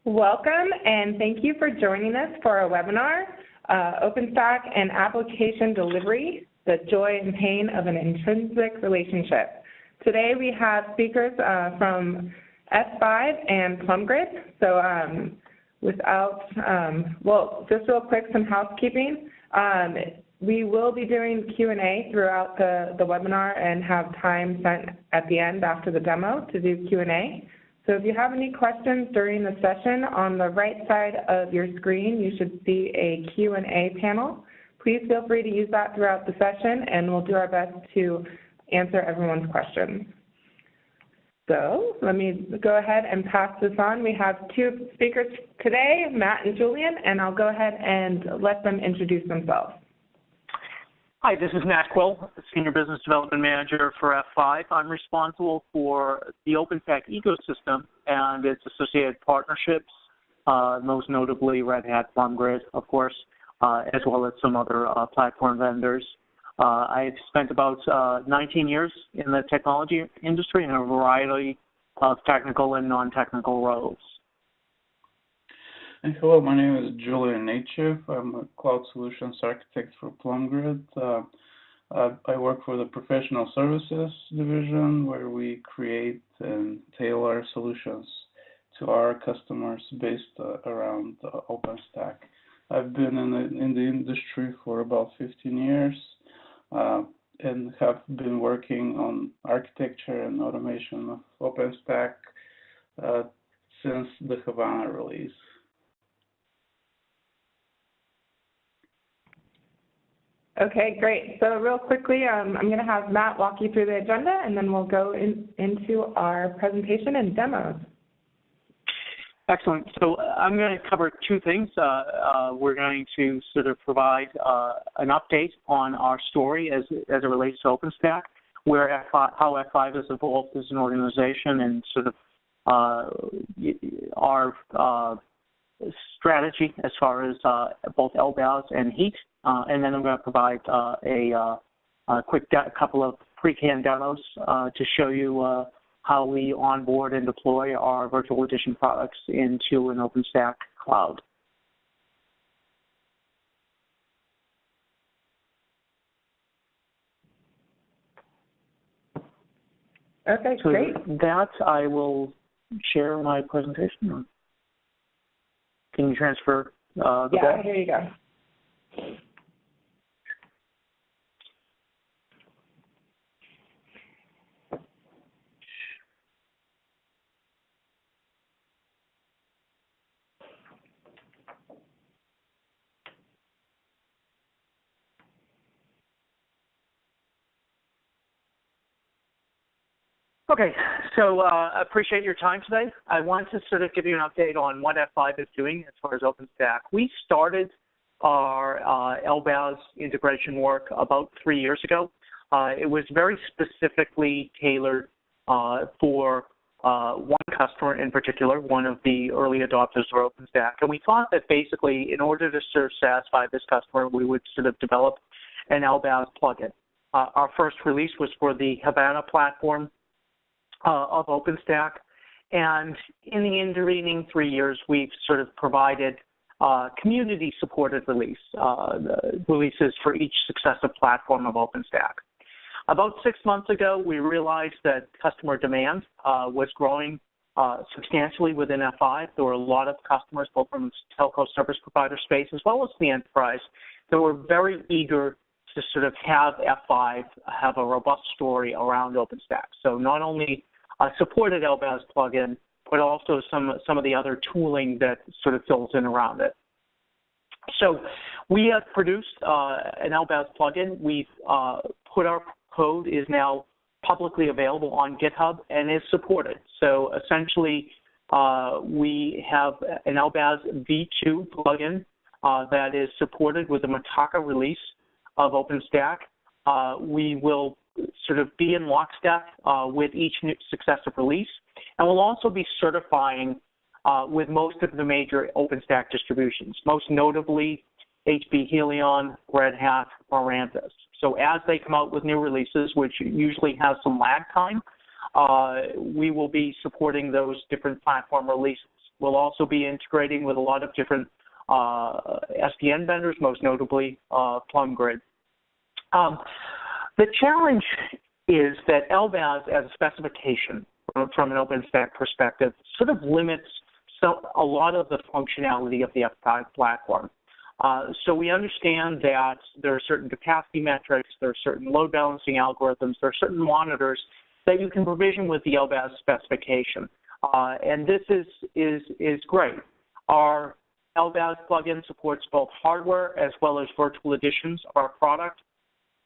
Welcome, and thank you for joining us for our webinar, OpenStack and Application Delivery, the Joy and Pain of an Intrinsic Relationship. Today we have speakers from F5 and PlumGrid. So just real quick, some housekeeping. We will be doing Q&A throughout the webinar and have time spent at the end after the demo to do Q&A. So if you have any questions during the session, on the right side of your screen, you should see a Q&A panel. Please feel free to use that throughout the session, and we'll do our best to answer everyone's questions. So let me go ahead and pass this on. We have two speakers today, Matt and Julian, and I'll go ahead and let them introduce themselves. Hi, this is Matt Quill, Senior Business Development Manager for F5. I'm responsible for the OpenStack ecosystem and its associated partnerships, most notably Red Hat, PlumGrid, of course, as well as some other platform vendors. I've spent about 19 years in the technology industry in a variety of technical and non-technical roles. Hello, my name is Julian Nachev. I'm a Cloud Solutions Architect for PlumGrid. I work for the Professional Services Division, where we create and tailor solutions to our customers based around OpenStack. I've been in the industry for about 15 years and have been working on architecture and automation of OpenStack since the Havana release. Okay, great. So real quickly, I'm going to have Matt walk you through the agenda, and then we'll go into our presentation and demos. Excellent. So I'm going to cover two things. We're going to sort of provide an update on our story as it relates to OpenStack, where how F5 has evolved as an organization, and sort of our strategy as far as both LBAS and heat. And then I'm going to provide a quick couple of pre-canned demos to show you how we onboard and deploy our virtual edition products into an OpenStack cloud. Okay, so great. That I will share my presentation. Can you transfer the ball? Yeah, here you go. Okay, so I appreciate your time today. I want to sort of give you an update on what F5 is doing as far as OpenStack. We started our LBAS integration work about 3 years ago. It was very specifically tailored for one customer in particular, one of the early adopters of OpenStack. And we thought that basically in order to sort of satisfy this customer, we would sort of develop an LBAS plugin. Our first release was for the Havana platform of OpenStack, and in the intervening 3 years, we've sort of provided community-supported releases for each successive platform of OpenStack. About 6 months ago, we realized that customer demand was growing substantially within F5. There were a lot of customers, both from the telco service provider space as well as the enterprise, that were very eager to sort of have F5 have a robust story around OpenStack. So not only supported LBAS plugin, but also some of the other tooling that sort of fills in around it. So we have produced an LBAS plugin. We've put our code is now publicly available on GitHub and is supported. So essentially, we have an LBAS v2 plugin that is supported with the Mataka release of OpenStack. We will sort of be in lockstep with each new successive release, and we'll also be certifying with most of the major OpenStack distributions, most notably HP Helion, Red Hat, Mirantis. So as they come out with new releases, which usually has some lag time, we will be supporting those different platform releases. We'll also be integrating with a lot of different SDN vendors, most notably PlumGrid. The challenge is that LVAS as a specification from an OpenStack perspective sort of limits a lot of the functionality of the F5 platform. So we understand that there are certain capacity metrics, there are certain load balancing algorithms, there are certain monitors that you can provision with the LVAS specification. And this is great. Our LVAS plugin supports both hardware as well as virtual editions of our product.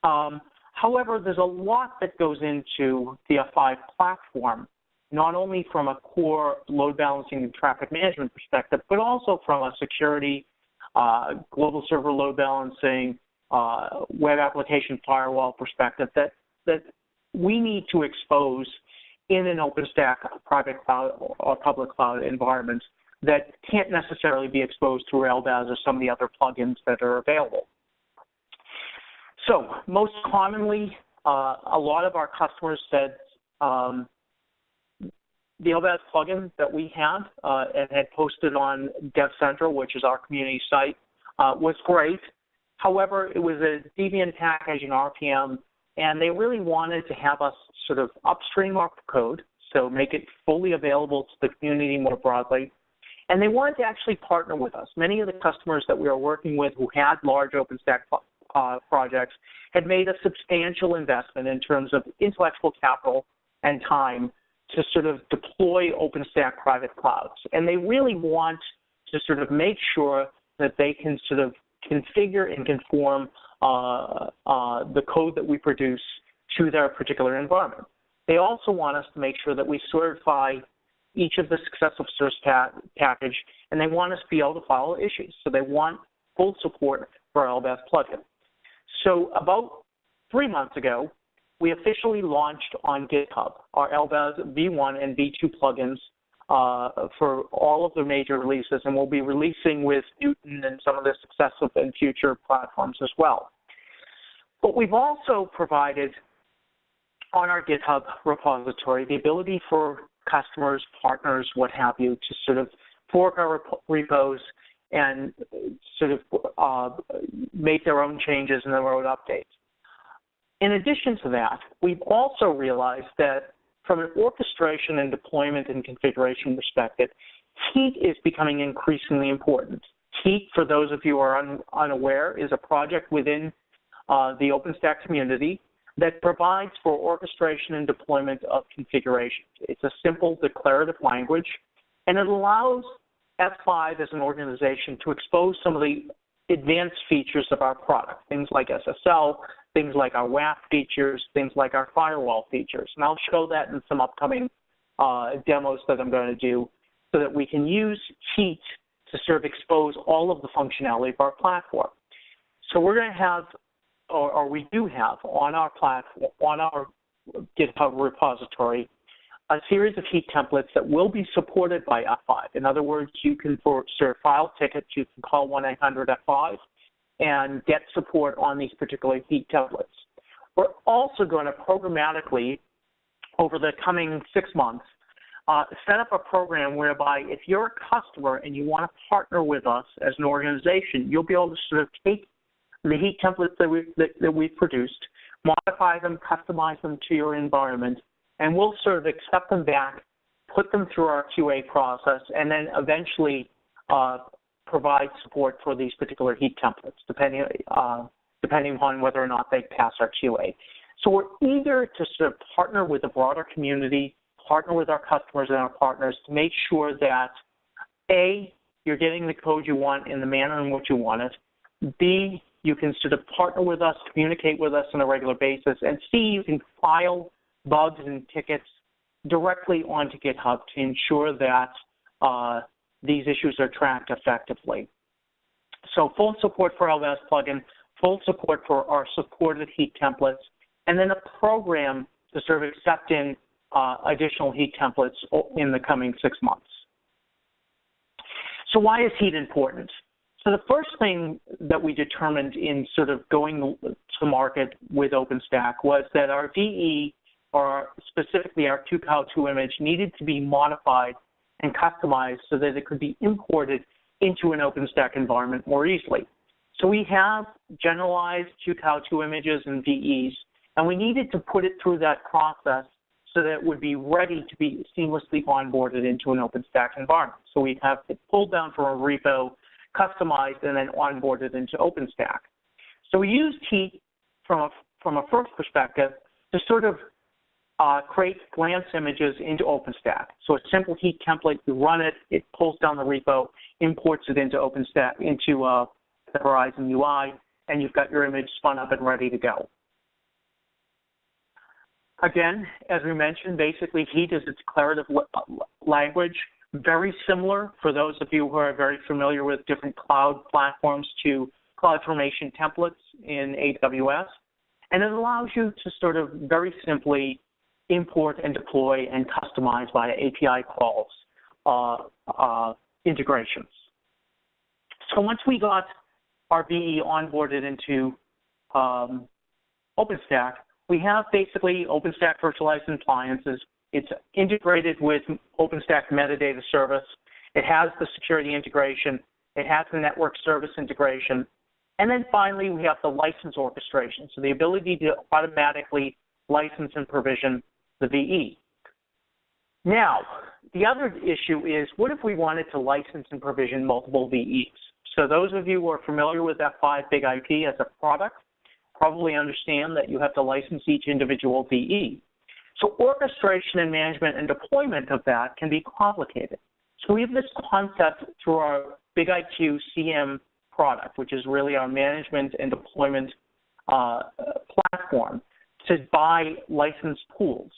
However, there's a lot that goes into the F5 platform, not only from a core load balancing and traffic management perspective, but also from a security, global server load balancing, web application firewall perspective that we need to expose in an OpenStack private cloud or public cloud environment that can't necessarily be exposed through LVAS or some of the other plugins that are available. So most commonly, a lot of our customers said the LVAS plugin that we had and had posted on Dev Central, which is our community site, was great. However, it was a Debian package in RPM, and they really wanted to have us sort of upstream our code, so make it fully available to the community more broadly. And they wanted to actually partner with us. Many of the customers that we were working with who had large OpenStack projects had made a substantial investment in terms of intellectual capital and time to sort of deploy OpenStack private clouds. And they really want to sort of make sure that they can sort of configure and conform the code that we produce to their particular environment. They also want us to make sure that we certify each of the successful source package, and they want us to be able to follow issues. So they want full support for our LVAS plugin. So about 3 months ago, we officially launched on GitHub our LVAS V1 and V2 plugins for all of the major releases, and we'll be releasing with Newton and some of the successive and future platforms as well. But we've also provided on our GitHub repository the ability for customers, partners, what have you, to sort of fork our repos and sort of make their own changes and their own updates. In addition to that, we've also realized that from an orchestration and deployment and configuration perspective, Heat is becoming increasingly important. Heat, for those of you who are unaware, is a project within the OpenStack community that provides for orchestration and deployment of configurations. It's a simple declarative language, and it allows F5 as an organization to expose some of the advanced features of our product, things like SSL, things like our WAF features, things like our firewall features. And I'll show that in some upcoming demos that I'm going to do so that we can use Heat to sort of expose all of the functionality of our platform. So we're going to have, or we do have on our platform, on our GitHub repository, a series of Heat templates that will be supported by F5. In other words, you can, for file tickets, you can call 1-800-F5 and get support on these particular Heat templates. We're also going to programmatically, over the coming 6 months, set up a program whereby if you're a customer and you want to partner with us as an organization, you'll be able to sort of take the Heat templates that we've produced, modify them, customize them to your environment, and we'll sort of accept them back, put them through our QA process, and then eventually provide support for these particular Heat templates, depending upon whether or not they pass our QA. So we're eager to sort of partner with the broader community, partner with our customers and our partners to make sure that, A, you're getting the code you want in the manner in which you want it, B, you can sort of partner with us, communicate with us on a regular basis, and C, you can file bugs and tickets directly onto GitHub to ensure that these issues are tracked effectively. So full support for LVAS plugin, full support for our supported Heat templates, and then a program to sort of accept in additional Heat templates in the coming 6 months. So why is Heat important? So the first thing that we determined in sort of going to market with OpenStack was that our VE or specifically our 2Cow2 image, needed to be modified and customized so that it could be imported into an OpenStack environment more easily. So we have generalized 2Cow2 images and VEs, and we needed to put it through that process so that it would be ready to be seamlessly onboarded into an OpenStack environment. So we have it pulled down from a repo, customized, and then onboarded into OpenStack. So we used Heat from a first perspective to sort of create glance images into OpenStack. So a simple Heat template, you run it, it pulls down the repo, imports it into OpenStack, into the Horizon UI, and you've got your image spun up and ready to go. Again, as we mentioned, basically Heat is a declarative language, very similar for those of you who are very familiar with different cloud platforms to CloudFormation templates in AWS. And it allows you to sort of very simply import and deploy and customize via API calls integrations. So once we got our VE onboarded into OpenStack, we have basically OpenStack virtualized appliances. It's integrated with OpenStack metadata service. It has the security integration. It has the network service integration. And then finally, we have the license orchestration, so the ability to automatically license and provision the VE. Now, the other issue is, what if we wanted to license and provision multiple VEs? So those of you who are familiar with F5 Big IP as a product probably understand that you have to license each individual VE. So orchestration and management and deployment of that can be complicated. So we have this concept through our BigIQ CM product, which is really our management and deployment platform, to buy licensed pools.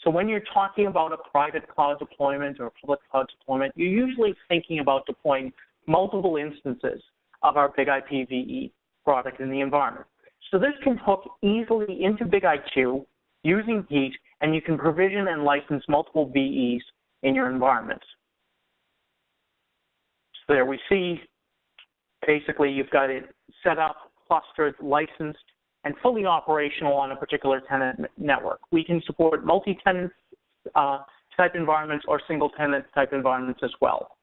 So when you're talking about a private cloud deployment or a public cloud deployment, you're usually thinking about deploying multiple instances of our BigIP VE product in the environment. So this can hook easily into BigIQ using Heat, and you can provision and license multiple VEs in your environment. So there we see, basically, you've got it set up, clustered, licensed, and fully operational on a particular tenant network. We can support multi-tenant type environments or single-tenant type environments as well.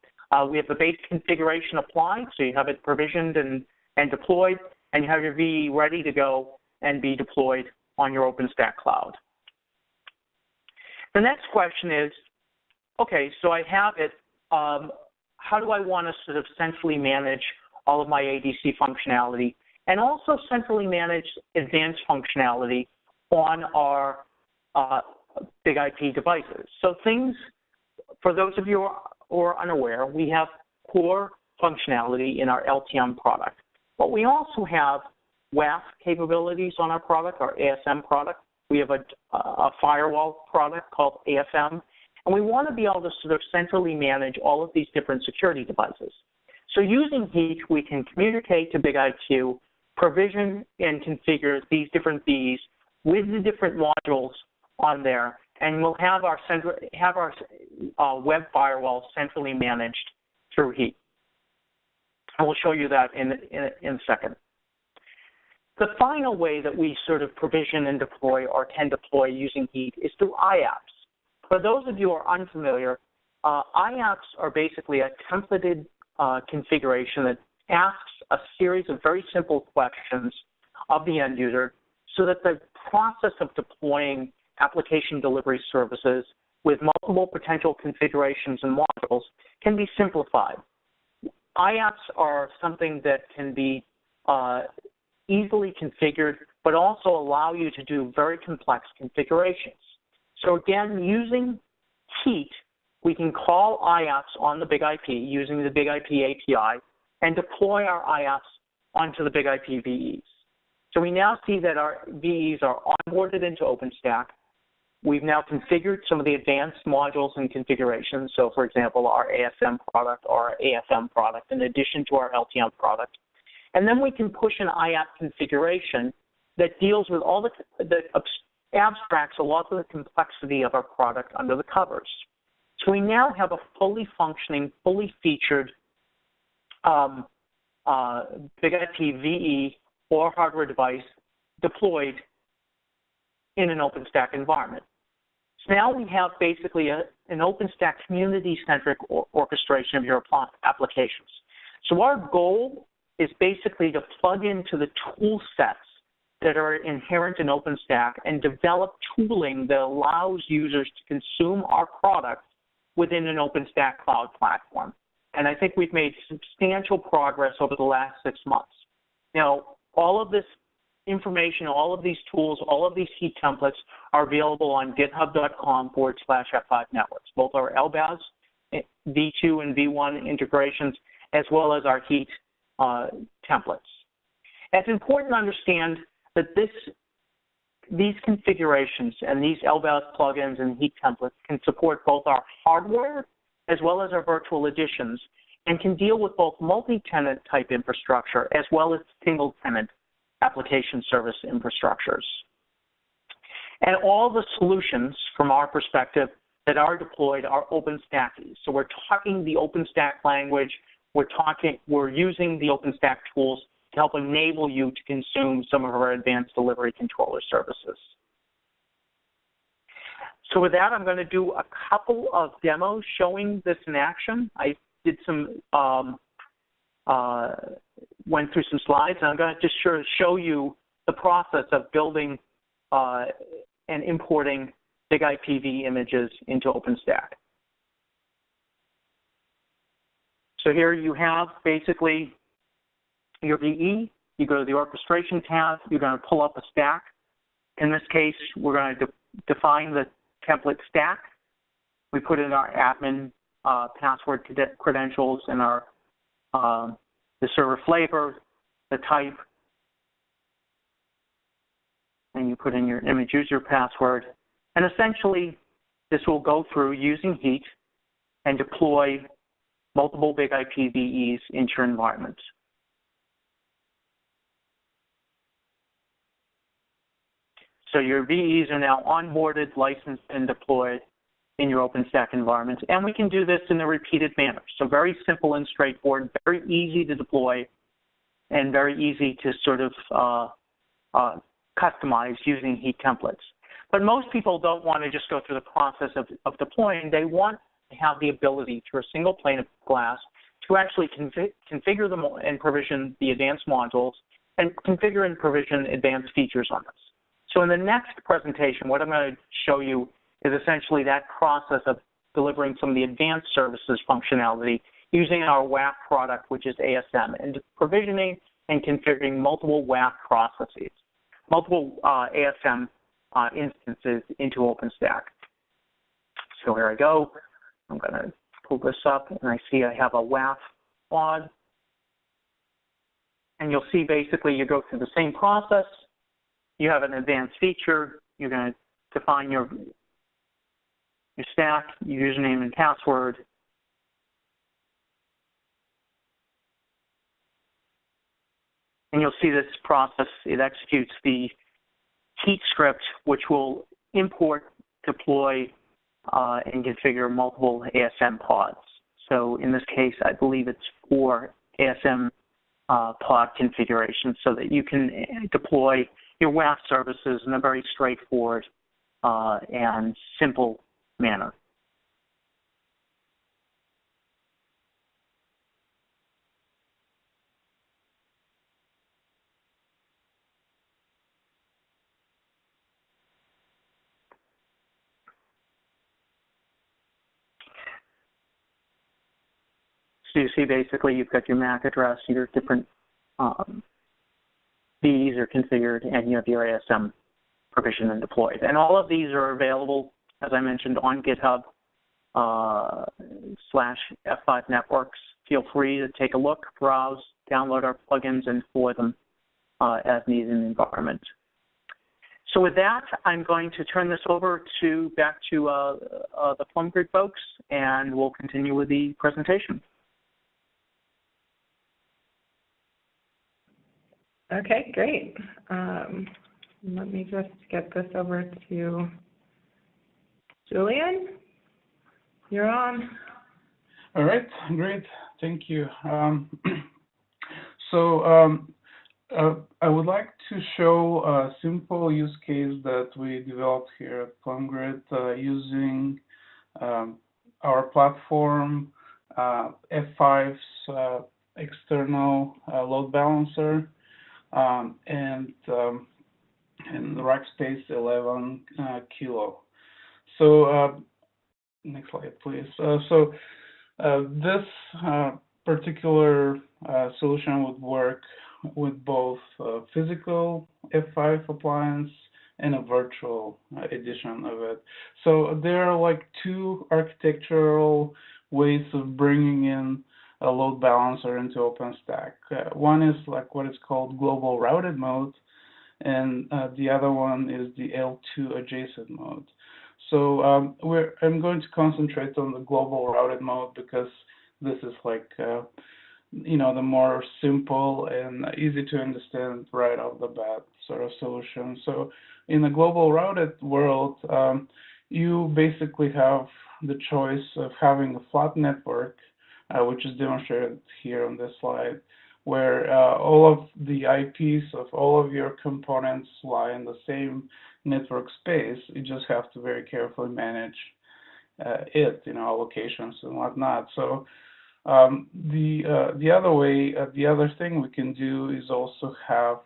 We have the base configuration applied, so you have it provisioned and deployed, and you have your VE ready to go and be deployed on your OpenStack cloud. The next question is, okay, so I have it. How do I want to sort of centrally manage all of my ADC functionality and also centrally manage advanced functionality on our BigIP devices? So things, for those of you who are unaware, we have core functionality in our LTM product. But we also have WAF capabilities on our product, our ASM product. We have a firewall product called AFM. And we want to be able to sort of centrally manage all of these different security devices. So using Heat, we can communicate to BigIQ, provision and configure these different VEs with the different modules on there, and we'll have our web firewall centrally managed through Heat. And we'll show you that in a second. The final way that we sort of provision and deploy or can deploy using Heat is through IAPs. For those of you who are unfamiliar, IAPs are basically a templated configuration that asks a series of very simple questions of the end user so that the process of deploying application delivery services with multiple potential configurations and modules can be simplified. IAPs are something that can be easily configured, but also allow you to do very complex configurations. So again, using Heat, we can call IAPs on the BigIP using the BigIP API and deploy our IAPs onto the BigIP VEs. So we now see that our VEs are onboarded into OpenStack. We've now configured some of the advanced modules and configurations. So for example, our ASM product or our AFM product in addition to our LTM product. And then we can push an IAP configuration that deals with all the abstracts a lot of the complexity of our product under the covers. So we now have a fully functioning, fully featured BigIP VE or hardware device deployed in an OpenStack environment. So now we have basically an OpenStack community-centric orchestration of your applications. So our goal is basically to plug into the tool sets that are inherent in OpenStack and develop tooling that allows users to consume our products within an OpenStack cloud platform. And I think we've made substantial progress over the last 6 months. Now, all of this information, all of these tools, all of these heat templates are available on github.com/F5networks, both our LBAS V2 and V1 integrations, as well as our heat templates. It's important to understand that these configurations and these LBAS plugins and heat templates can support both our hardware as well as our virtual editions, and can deal with both multi-tenant type infrastructure as well as single-tenant application service infrastructures. And all the solutions, from our perspective, that are deployed are OpenStacky. So we're talking the OpenStack language. We're using the OpenStack tools to help enable you to consume some of our advanced delivery controller services. So with that, I'm going to do a couple of demos showing this in action. I did some, went through some slides, and I'm going to just show you the process of building and importing big IPv images into OpenStack. So here you have basically your VE. You go to the orchestration tab. You're going to pull up a stack. In this case, we're going to define the template stack. We put in our admin password credentials and our the server flavor, the type, and you put in your image user password. And essentially, this will go through using heat and deploy multiple big IPVEs into your environment. So your VEs are now onboarded, licensed, and deployed in your OpenStack environment. And we can do this in a repeated manner. So very simple and straightforward, very easy to deploy, and very easy to sort of customize using heat templates. But most people don't want to just go through the process of deploying. They want to have the ability, through a single pane of glass, to actually configure them and provision the advanced modules and configure and provision advanced features on this. So in the next presentation, what I'm going to show you is essentially that process of delivering some of the advanced services functionality using our WAF product, which is ASM, and provisioning and configuring multiple WAF processes, multiple ASM instances into OpenStack. So here I go. I'm going to pull this up, and I see I have a WAF pod. And you'll see basically you go through the same process. You have an advanced feature. You're going to define your stack, your username and password. And you'll see this process. It executes the heat script, which will import, deploy, and configure multiple ASM pods. So in this case, I believe it's 4 ASM pod configurations so that you can deploy your WAF services in a very straightforward and simple manner. So you see basically you've got your MAC address, your different these are configured, and you have your ASM provisioned and deployed. And all of these are available, as I mentioned, on GitHub /F5networks. Feel free to take a look, browse, download our plugins, and deploy them as needed in the environment. So with that, I'm going to turn this over back to the PlumGrid folks, and we'll continue with the presentation. Okay, great. Let me just get this over to Julian. You're on. All right, great. Thank you. I would like to show a simple use case that we developed here at PlumGrid using our platform, F5's external load balancer, and the Rackspace 11 Kilo. So next slide, please. This particular solution would work with both physical F5 appliance and a virtual edition of it. So there are like two architectural ways of bringing in a load balancer into OpenStack. One is like what is called global routed mode, and the other one is the L2 adjacent mode. So I'm going to concentrate on the global routed mode because this is like the more simple and easy to understand right off the bat sort of solution. So in the global routed world, you basically have the choice of having a flat network, which is demonstrated here on this slide, where all of the IPs of all of your components lie in the same network space. You just have to very carefully manage allocations and whatnot. So the other way, the other thing we can do is also have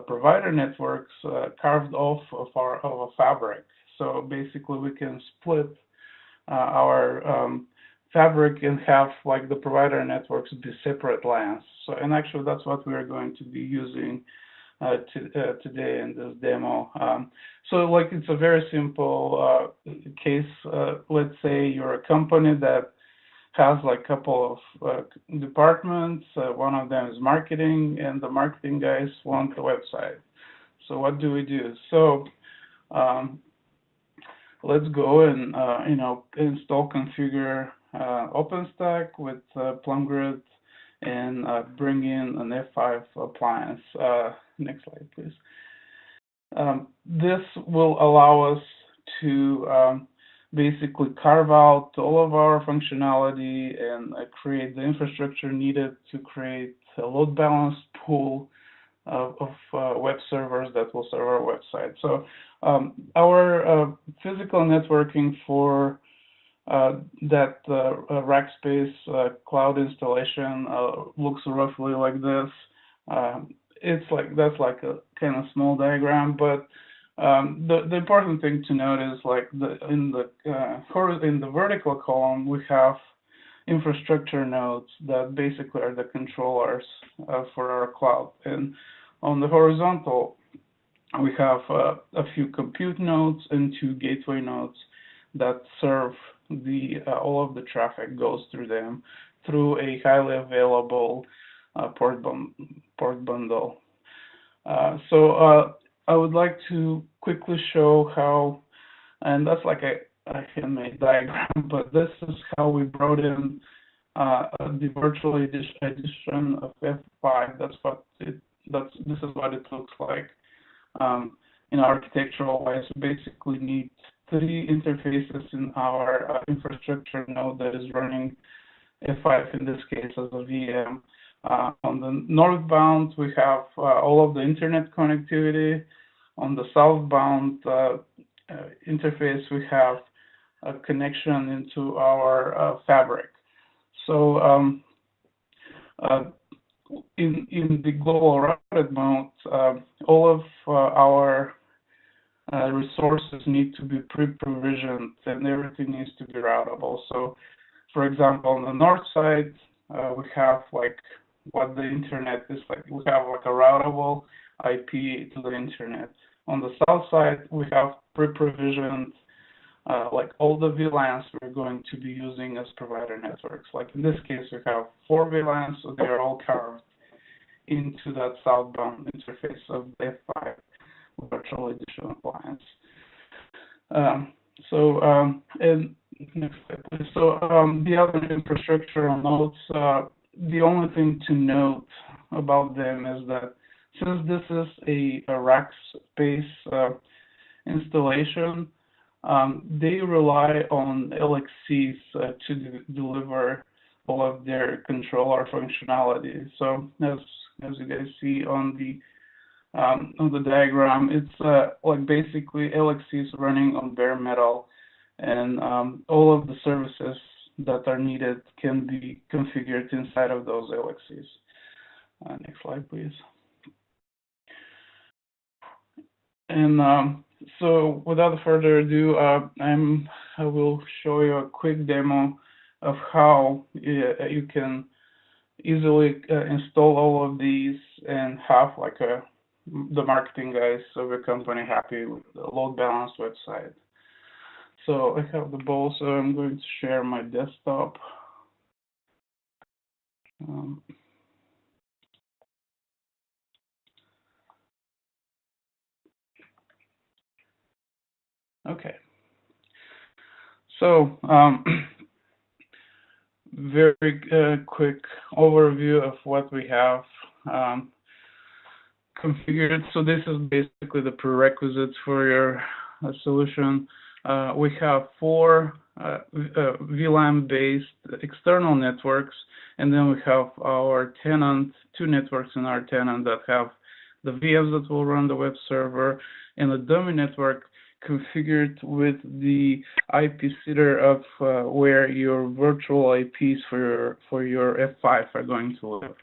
provider networks carved off of a fabric. So basically, we can split our fabric and have like the provider networks be separate LANs. So, and actually, that's what we're going to be using today in this demo. So like it's a very simple case. Let's say you're a company that has like a couple of departments. One of them is marketing, and the marketing guys want a website. So what do we do? So let's go and install, configure OpenStack with PlumGrid and bring in an F5 appliance. Next slide, please. This will allow us to basically carve out all of our functionality and create the infrastructure needed to create a load balanced pool of web servers that will serve our website. So our physical networking for that Rackspace cloud installation looks roughly like this. That's like a kind of small diagram, but the important thing to note is like in the vertical column we have infrastructure nodes that basically are the controllers for our cloud, and on the horizontal we have a few compute nodes and 2 gateway nodes that serve all of the traffic goes through them through a highly available port bundle. So I would like to quickly show how, and that's like a handmade diagram, but this is how we brought in the virtual edition of F5. This is what it looks like. Architectural wise, we basically need 3 interfaces in our infrastructure node that is running F5 in this case as a VM. On the northbound, we have all of the internet connectivity. On the southbound interface, we have a connection into our fabric. So in the global routed mode, all of our resources need to be pre-provisioned and everything needs to be routable. So, for example, on the north side, we have like what the internet is like. We have like a routable IP to the internet. On the south side, we have pre-provisioned like all the VLANs we're going to be using as provider networks. Like in this case, we have 4 VLANs, so they are all carved into that southbound interface of the F5 virtual edition appliance. And next slide, please. So the other infrastructure nodes, the only thing to note about them is that since this is a Rackspace installation, they rely on LXCs to deliver all of their controller functionality. So as as you guys see on the diagram. It's like basically LXCs running on bare metal, and all of the services that are needed can be configured inside of those LXCs. Next slide, please. And so without further ado, I will show you a quick demo of how you can easily install all of these and have like the marketing guys of your company happy with the load balanced website. So I have the ball, so I'm going to share my desktop. Okay. So very quick overview of what we have configured. So this is basically the prerequisites for your solution. We have 4 VLAN-based external networks, and then we have our tenant, 2 networks in our tenant that have the VMs that will run the web server, and a dummy network configured with the IP seeder of where your virtual IPs for your F5 are going to live.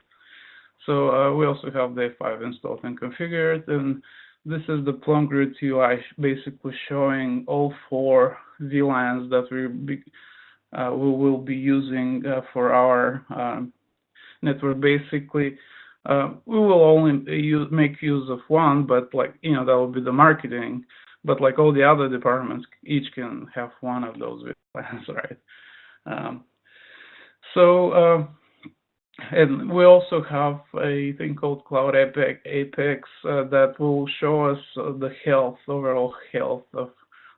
So we also have the F5 installed and configured, and this is the PlumGrid UI, basically showing all 4 VLANs that we will be using for our network. Basically, we will only make use of one, but like, you know, that will be the marketing. But like all the other departments, each can have one of those VLANs, right? And we also have a thing called Cloud Apex that will show us the overall health of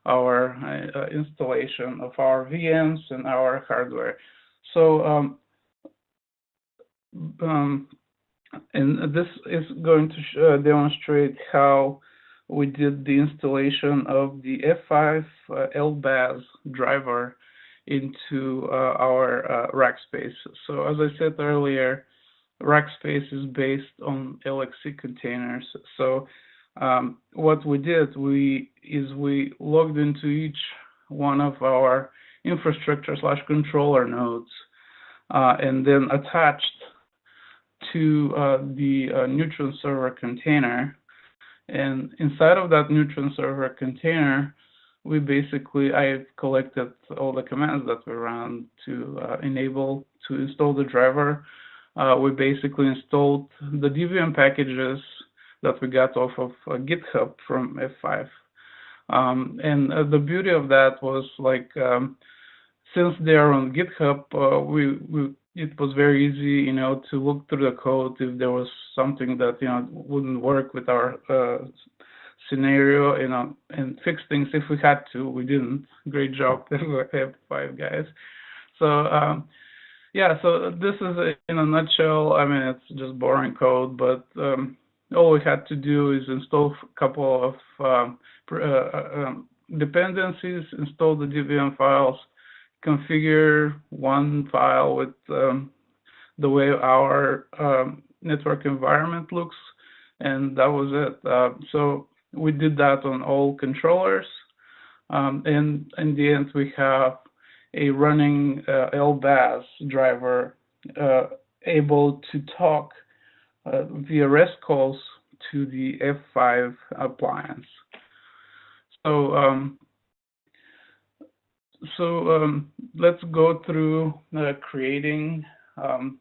our installation of our VMs and our hardware. So, and this is going to demonstrate how we did the installation of the F5 LBAS driver into our Rackspace. So as I said earlier, Rackspace is based on LXC containers. So what we did is we logged into each one of our infrastructure/controller nodes and then attached to the Neutron server container. And inside of that Neutron server container, I've collected all the commands that we ran to install the driver. We basically installed the DVM packages that we got off of GitHub from F5. And the beauty of that was, like, since they are on GitHub, it was very easy, you know, to look through the code if there was something that, you know, wouldn't work with our scenario, you know, and fix things if we had to. We didn't. Great job, F5 guys. So yeah, so this is in a nutshell. I mean, it's just boring code, but all we had to do is install a couple of dependencies, install the DVM files, configure one file with the way our network environment looks, and that was it. So we did that on all controllers, and in the end we have a running LBAS driver able to talk via REST calls to the F5 appliance. So let's go through creating a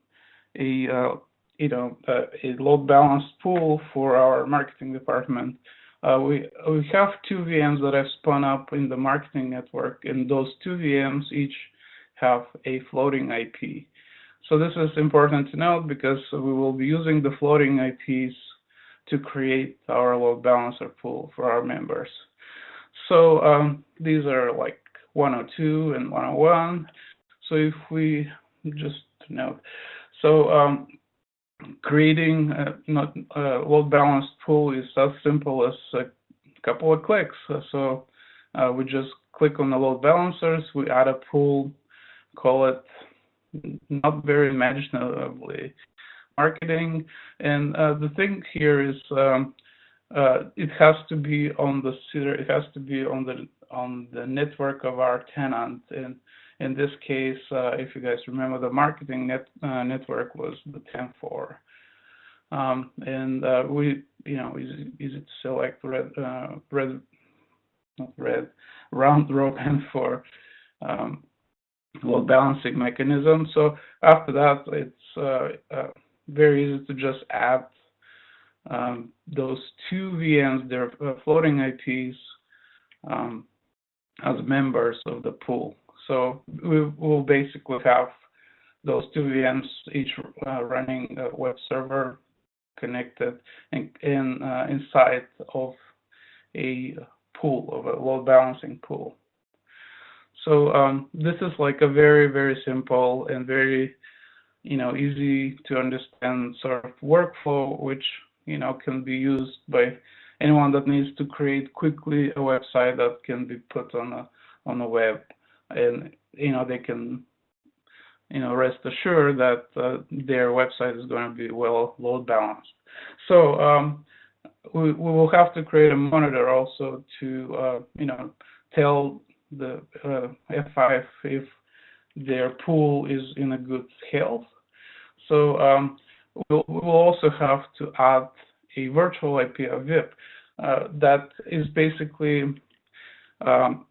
load balanced pool for our marketing department. We have 2 VMs that I've spun up in the marketing network, and those 2 VMs each have a floating IP. So this is important to note because we will be using the floating IPs to create our load balancer pool for our members. So these are like 102 and 101. So if we just note, so creating a load balanced pool is as simple as a couple of clicks. So we just click on the load balancers, we add a pool, call it, not very imaginatively, marketing. And the thing here is it has to be on the CIDR, it has to be on the network of our tenant. And in this case, if you guys remember, the marketing network was the 10.4. And we, easy to select round robin for load balancing mechanism. So after that, it's very easy to just add those two VMs, they're floating IPs, as members of the pool. So we will basically have those two VMs each running a web server connected inside of a pool, of a load balancing pool. So this is like a very, very simple and very, easy to understand sort of workflow, which, can be used by anyone that needs to create quickly a website that can be put on the web. And, they can, rest assured that their website is going to be well load balanced. So we will have to create a monitor also to, tell the F5 if their pool is in a good health. So we'll also have to add a virtual IP, a VIP, that is basically the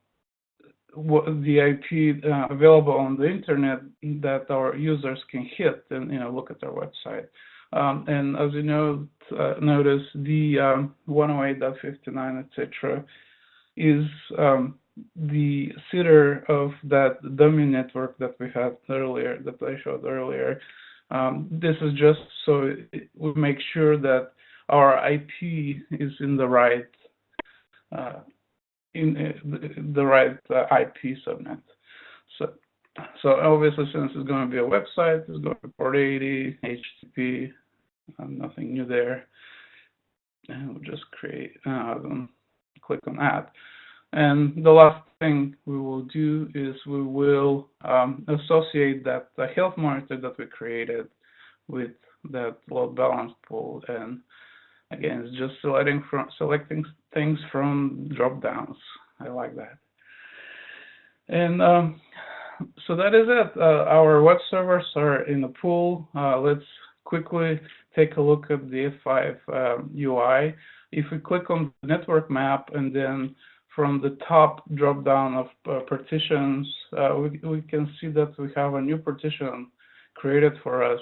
IP available on the internet that our users can hit and look at our website. And as you notice, the 108.59, etc., is the CIDR of that dummy network that we had earlier, that I showed earlier. This is just so we make sure that our IP is in the right IP subnet. So obviously, since it's going to be a website, it's going to be port 80, HTTP, nothing new there. And we'll just create, click on add. And the last thing we will do is we will associate that the health monitor that we created with that load balance pool. And again, it's just selecting things from drop downs. I like that. And so that is it. Our web servers are in the pool. Let's quickly take a look at the F5 UI. If we click on the network map and then from the top drop down of partitions, we can see that we have a new partition created for us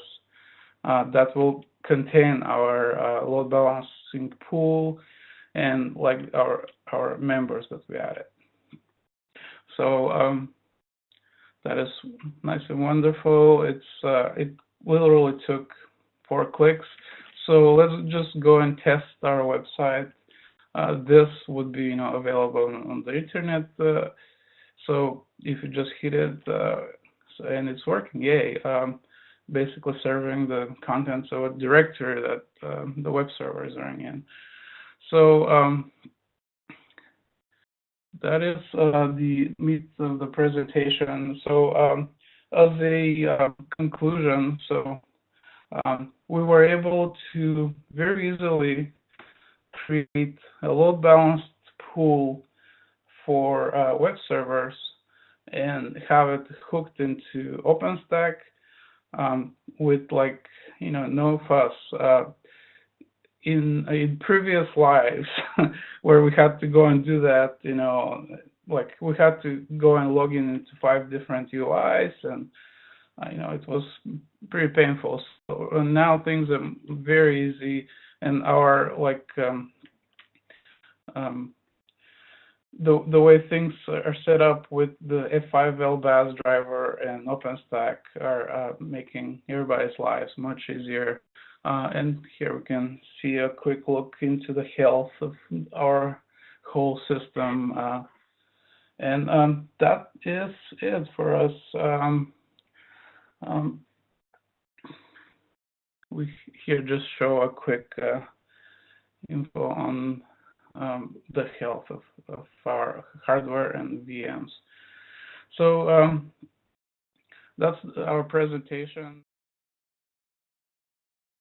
that will contain our load balancing pool and like our members that we added. So that is nice and wonderful. It literally took 4 clicks. So let's just go and test our website. This would be available on the internet. So if you just hit it and it's working, yay! Basically serving the contents of a directory that the web server is running in. So that is the meat of the presentation. So as a conclusion, so we were able to very easily create a load balanced pool for web servers and have it hooked into OpenStack with no fuss. In previous lives where we had to go and do that, we had to go and log into 5 different UIs, and it was pretty painful. So now things are very easy, and our the way things are set up with the F5 LBAS driver and OpenStack are making everybody's lives much easier. And here we can see a quick look into the health of our whole system. And that is it for us. We here just show a quick info on the health of our hardware and VMs. So that's our presentation.